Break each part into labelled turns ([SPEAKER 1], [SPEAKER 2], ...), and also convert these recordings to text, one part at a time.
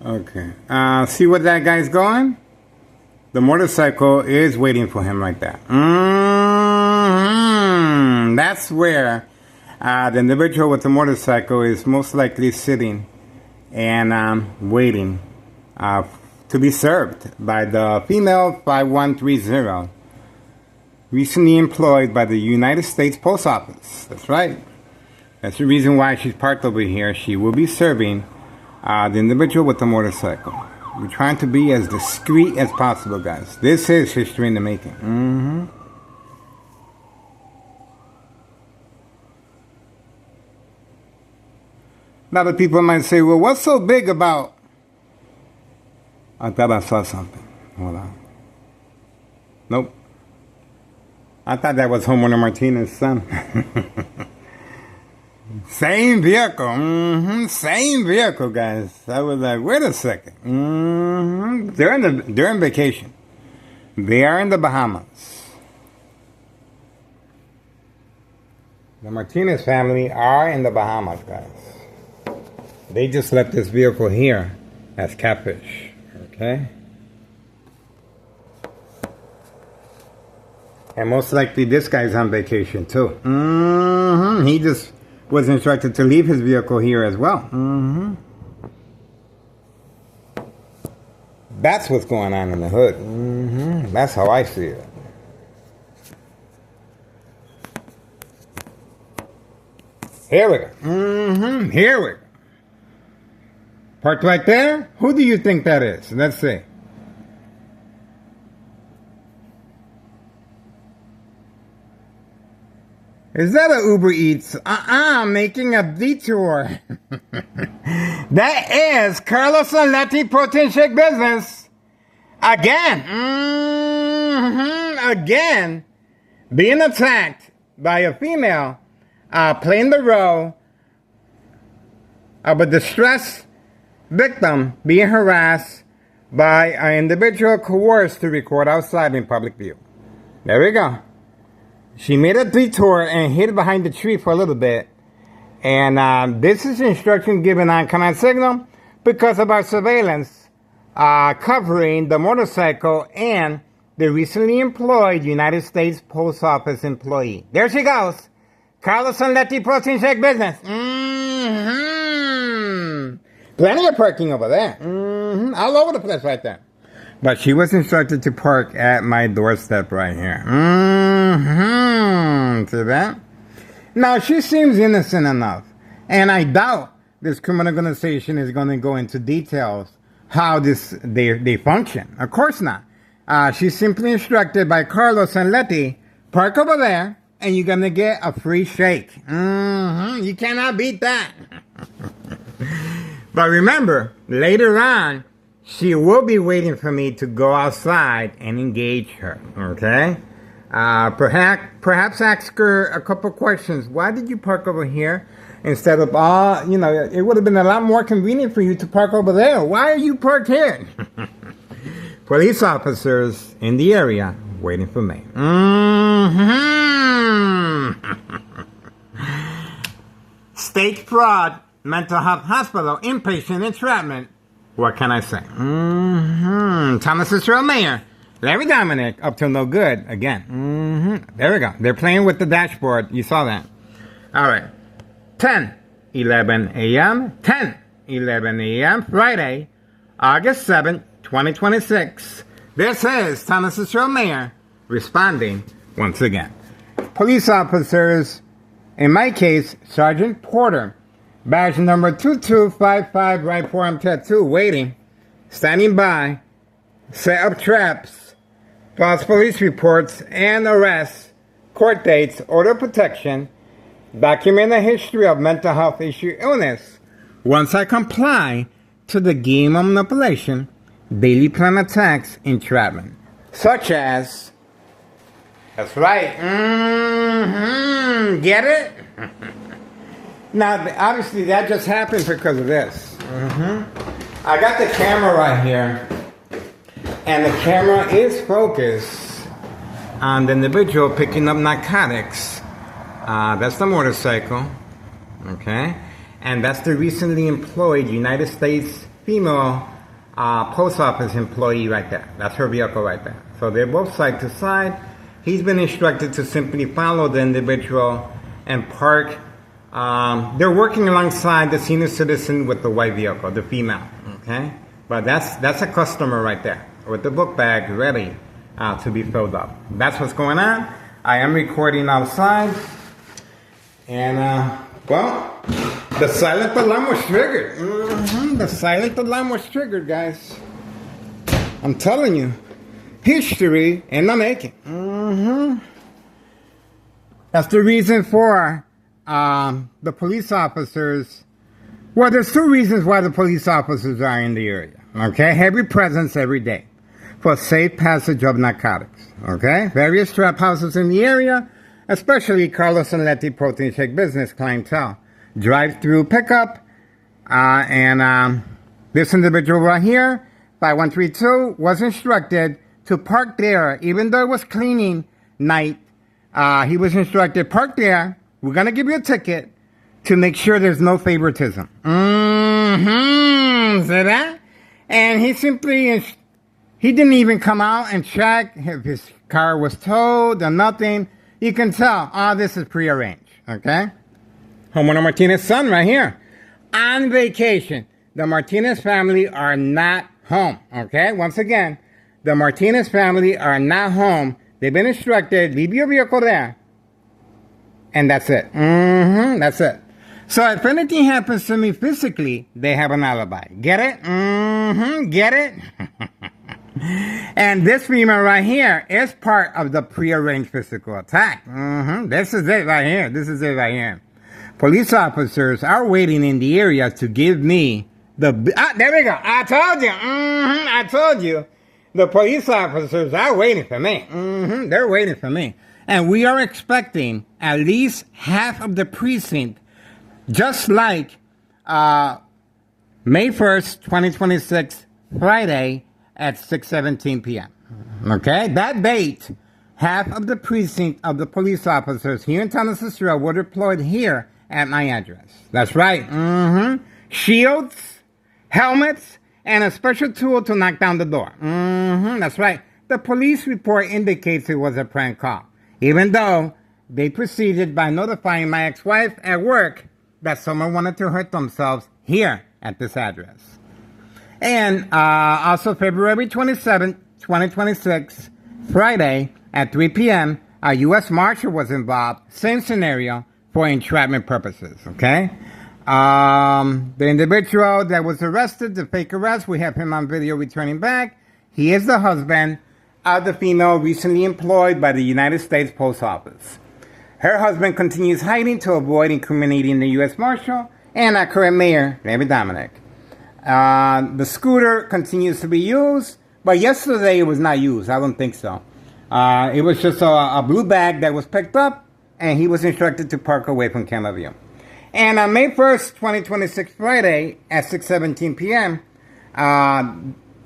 [SPEAKER 1] Okay. See where that guy's going? The motorcycle is waiting for him right there. That's where the individual with the motorcycle is most likely sitting and waiting to be served by the female 5130, recently employed by the United States Post Office. That's right. That's the reason why she's parked over here. She will be serving the individual with the motorcycle. We're trying to be as discreet as possible, guys. This is history in the making. A lot of people might say, well, what's so big about... I thought I saw something. Hold on. Nope. I thought that was Homeowner Martinez's son. Same vehicle. Same vehicle, guys. I was like, wait a second. They're in vacation. They are in the Bahamas. The Martinez family are in the Bahamas, guys. They just left this vehicle here as catfish. Okay? And most likely this guy's on vacation too. He just was instructed to leave his vehicle here as well. That's what's going on in the hood. That's how I see it. Here we go. Here we go. Parked right there? Who do you think that is? Let's see. Is that a Uber Eats? Making a detour. That is Carlos Aletti Protein Shake Business. Again. Again. Being attacked by a female playing the role of a distressed victim being harassed by an individual coerced to record outside in public view. There we go. She made a detour and hid behind the tree for a little bit. And this is instruction given on command signal because of our surveillance covering the motorcycle and the recently employed United States Post Office employee. There she goes. Carlos Aletti Protein Shake Business. Plenty of parking over there. All over the place right there. But she was instructed to park at my doorstep right here. See that? Now, she seems innocent enough. And I doubt this criminal organization is going to go into details how they function. Of course not. She's simply instructed by Carlos Aletti, park over there, and you're going to get a free shake. You cannot beat that. But remember, later on, she will be waiting for me to go outside and engage her, okay? Perhaps ask her a couple questions. Why did you park over here instead of it would have been a lot more convenient for you to park over there. Why are you parked here? Police officers in the area waiting for me. State fraud, mental health hospital, inpatient entrapment. What can I say? Thomas Cicero Mayor, Larry Dominic, up to no good again. There we go. They're playing with the dashboard. You saw that. All right. 10:11 a.m. 10:11 a.m. Friday, August 7th, 2026. This is Thomas Cicero Mayor responding once again. Police officers, in my case, Sergeant Porter, badge number 2255, right forearm tattoo, waiting, standing by, set up traps, false police reports and arrests, court dates, order of protection, document a history of mental health issue illness. Once I comply to the game of manipulation, daily plan attacks, entrapment, such as, that's right, get it? Now, obviously, that just happened because of this. I got the camera right here, and the camera is focused on the individual picking up narcotics. That's the motorcycle, okay? And that's the recently employed United States female post office employee right there. That's her vehicle right there. So they're both side to side. He's been instructed to simply follow the individual and park. They're working alongside the senior citizen with the white vehicle, the female. Okay, but that's a customer right there with the book bag ready to be filled up. That's what's going on. I am recording outside, and well, the silent alarm was triggered. The silent alarm was triggered, guys. I'm telling you, history in the making. That's the reason for the police officers. Well, there's two reasons why the police officers are in the area. Okay, heavy presence every day for safe passage of narcotics. Okay, various trap houses in the area, especially Carlos and Letty protein shake business clientele. Drive-through pickup, and this individual right here, 5132, was instructed to park there, even though it was cleaning night. He was instructed, park there. We're going to give you a ticket to make sure there's no favoritism. See that? And he simply, he didn't even come out and check if his car was towed or nothing. You can tell, this is prearranged, okay? Homeowner Martinez's son right here. On vacation. The Martinez family are not home, okay? Once again, the Martinez family are not home. They've been instructed, leave your vehicle there. And that's it. That's it. So if anything happens to me physically, they have an alibi. Get it? Get it? And this female right here is part of the prearranged physical attack. This is it right here. This is it right here. Police officers are waiting in the area to give me the... there we go. I told you. I told you. The police officers are waiting for me. They're waiting for me. And we are expecting at least half of the precinct, just like May 1st, 2026, Friday at 6:17 p.m. Okay? That date, half of the precinct of the police officers here in Tanasis Road were deployed here at my address. That's right. Shields, helmets, and a special tool to knock down the door. That's right. The police report indicates it was a prank call, even though they proceeded by notifying my ex-wife at work that someone wanted to hurt themselves here at this address. And also February 27th, 2026, Friday at 3 p.m., a U.S. Marshal was involved. Same scenario for entrapment purposes, okay? The individual that was arrested, the fake arrest, we have him on video returning back. He is the husband of the female recently employed by the United States Post Office. Her husband continues hiding to avoid incriminating the U.S. Marshal and our current mayor, David Dominic. The scooter continues to be used, but yesterday it was not used. I don't think so. It was just a blue bag that was picked up, and he was instructed to park away from camera view. And on May 1st, 2026, Friday, at 6:17 p.m.,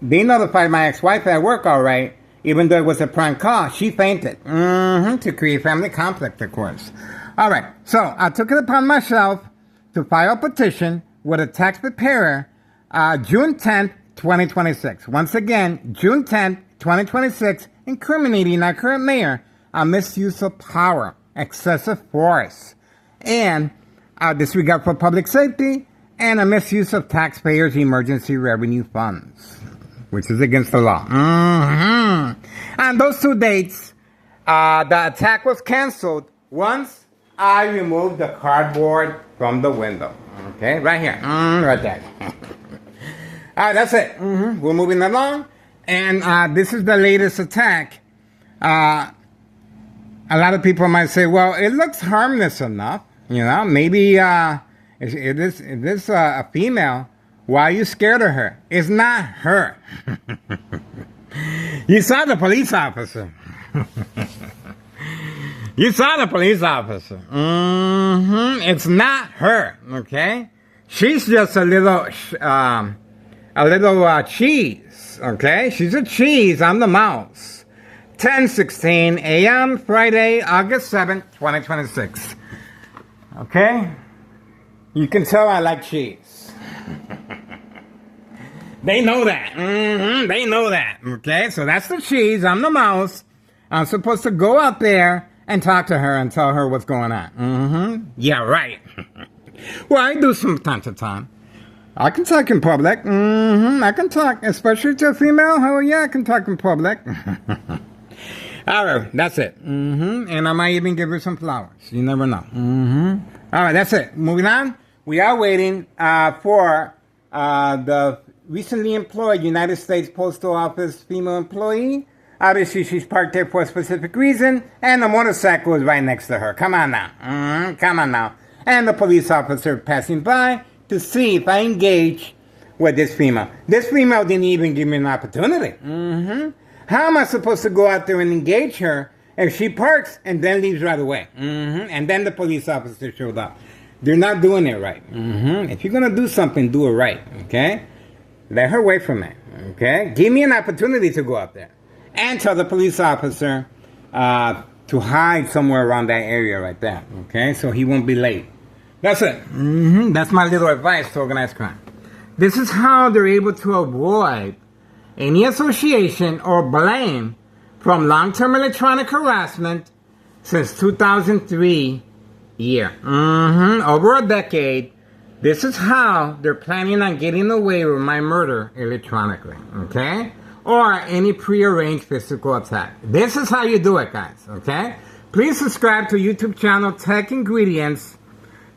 [SPEAKER 1] they notified my ex-wife at work, all right, even though it was a prank call. She fainted to create family conflict, of course. All right, so I took it upon myself to file a petition with a tax preparer June 10th, 2026. Once again, June 10th, 2026, incriminating our current mayor on misuse of power, excessive force, and disregard for public safety, and a misuse of taxpayers' emergency revenue funds, which is against the law. On those two dates, the attack was canceled once I removed the cardboard from the window. Okay, right here, right there. All right, that's it. We're moving along, and this is the latest attack. A lot of people might say, well, it looks harmless enough. You know, maybe if this a female, why are you scared of her? It's not her. You saw the police officer. You saw the police officer. It's not her, okay? She's just a little cheese, okay? She's a cheese on the mouse. 10:16 a.m. Friday, August 7th, 2026. Okay? You can tell I like cheese. They know that. They know that. Okay, so that's the cheese. I'm the mouse. I'm supposed to go out there and talk to her and tell her what's going on. Yeah, right. Well, I do from time to time. I can talk in public. I can talk, especially to a female. Oh, yeah, I can talk in public. All right, that's it. And I might even give her some flowers. You never know. All right, that's it. Moving on. We are waiting for the recently employed United States Postal Office female employee. Obviously, she's parked there for a specific reason, and the motorcycle is right next to her. Come on now. Come on now. And the police officer passing by to see if I engage with this female. This female didn't even give me an opportunity. How am I supposed to go out there and engage her if she parks and then leaves right away? And then the police officer showed up. They're not doing it right. If you're going to do something, do it right, okay? Let her wait for me, okay? Give me an opportunity to go out there. And tell the police officer to hide somewhere around that area right there, okay? So he won't be late. That's it. That's my little advice to organized crime. This is how they're able to avoid any association or blame from long-term electronic harassment since 2003 year. Over a decade. This is how they're planning on getting away with my murder electronically, okay? Or any prearranged physical attack. This is how you do it, guys, okay? Please subscribe to YouTube channel Tech Ingredients.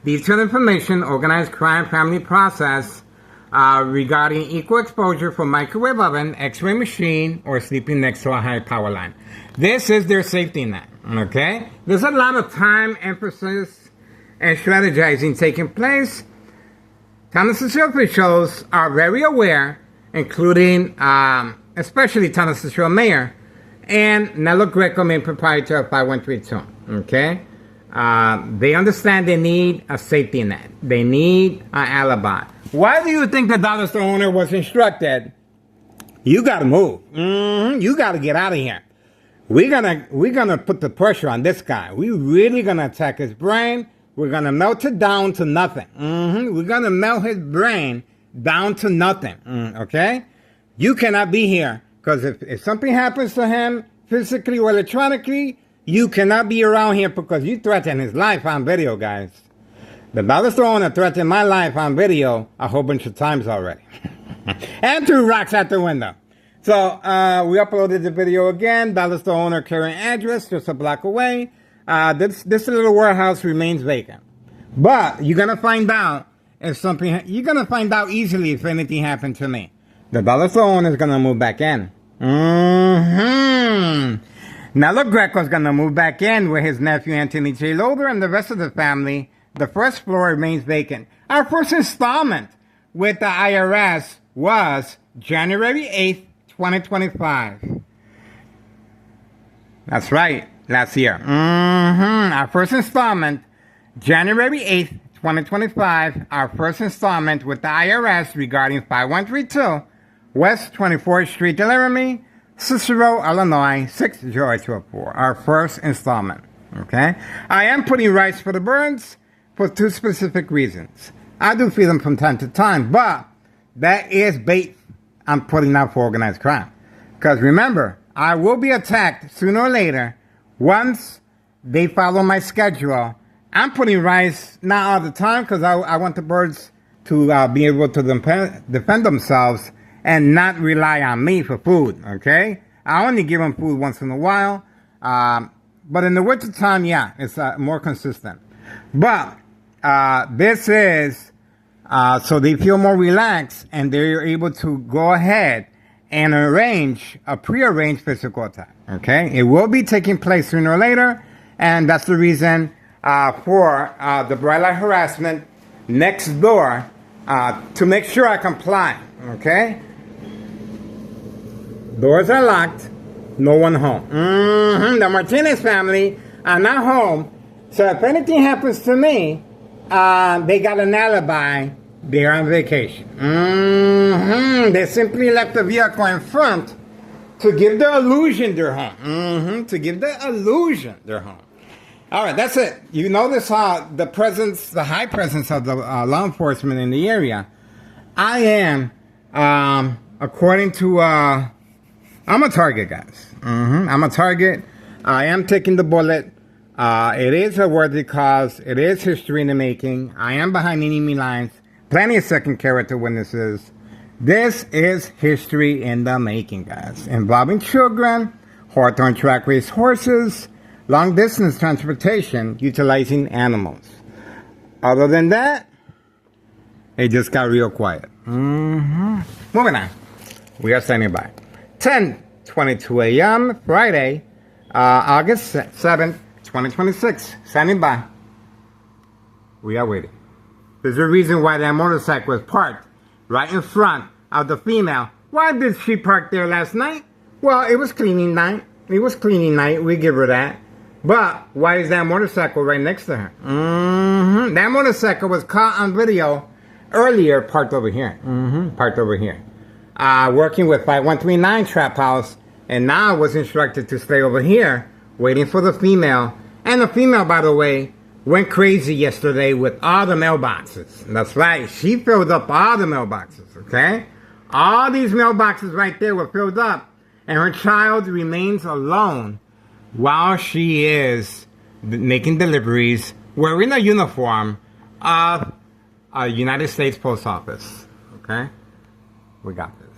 [SPEAKER 1] Detailed information, organized crime family process regarding equal exposure for microwave oven, x-ray machine, or sleeping next to a high power line. This is their safety net, okay? There's a lot of time, emphasis, and strategizing taking place. Tennessee officials are very aware, including especially Tennessee Mayor and Nello Greco, main proprietor of 5132, okay? They understand they need a safety net. They need an alibi. Why do you think the dollar store owner was instructed? You gotta move. You gotta get out of here. We're gonna put the pressure on this guy. We're really gonna attack his brain. We're gonna melt it down to nothing. We're gonna melt his brain down to nothing. Okay? You cannot be here because if something happens to him physically or electronically, you cannot be around here because you threatened his life on video, guys. The dollar store owner threatened my life on video a whole bunch of times already. And threw rocks out the window. So, we uploaded the video again. Dollar store owner current address just a block away. This little warehouse remains vacant. But you're going to find out if something, you're going to find out easily if anything happened to me. The dollar store owner is going to move back in. Nello Greco's going to move back in with his nephew Anthony J. Loader and the rest of the family. The first floor remains vacant. Our first installment with the IRS was January 8th, 2025. That's right, last year. Our first installment, January 8th, 2025. Our first installment with the IRS regarding 5132 West 24th Street, Laramie, Cicero, Illinois, 60204. Our first installment, okay? I am putting rights for the birds for two specific reasons. I do feed them from time to time, but that is bait I'm putting out for organized crime. Because remember, I will be attacked sooner or later once they follow my schedule. I'm putting rice not all the time because I want the birds to be able to defend themselves and not rely on me for food, okay? I only give them food once in a while. But in the winter time, yeah, it's more consistent. But this is so they feel more relaxed and they're able to go ahead and arrange a prearranged physical attack. Okay, it will be taking place sooner or later, and that's the reason for the bright light harassment next door to make sure I comply. Okay, doors are locked, no one home. The Martinez family are not home, so if anything happens to me, they got an alibi. They're on vacation. They simply left the vehicle in front to give the illusion they're home. To give the illusion they're home. All right, that's it. You notice how the high presence of the law enforcement in the area. I am According to, I'm a target, guys. I'm a target. I am taking the bullet. It is a worthy cause. It is history in the making. I am behind enemy lines. Plenty of second character witnesses. This is history in the making, guys. Involving children, Hawthorne track race horses, long distance transportation utilizing animals. Other than that, it just got real quiet. Moving on. We are standing by. 10:22 a.m. Friday, August 7th, 2026. Standing by. We are waiting. There's a reason why that motorcycle was parked right in front of the female. Why did she park there last night? Well, it was cleaning night. It was cleaning night. We give her that. But why is that motorcycle right next to her? That motorcycle was caught on video earlier, parked over here. Parked over here. Working with 5139 Trap House, and now was instructed to stay over here, waiting for the female. And the female, by the way, went crazy yesterday with all the mailboxes. That's right. She filled up all the mailboxes, okay? All these mailboxes right there were filled up. And her child remains alone while she is making deliveries, wearing a uniform of a United States Post Office. Okay? We got this.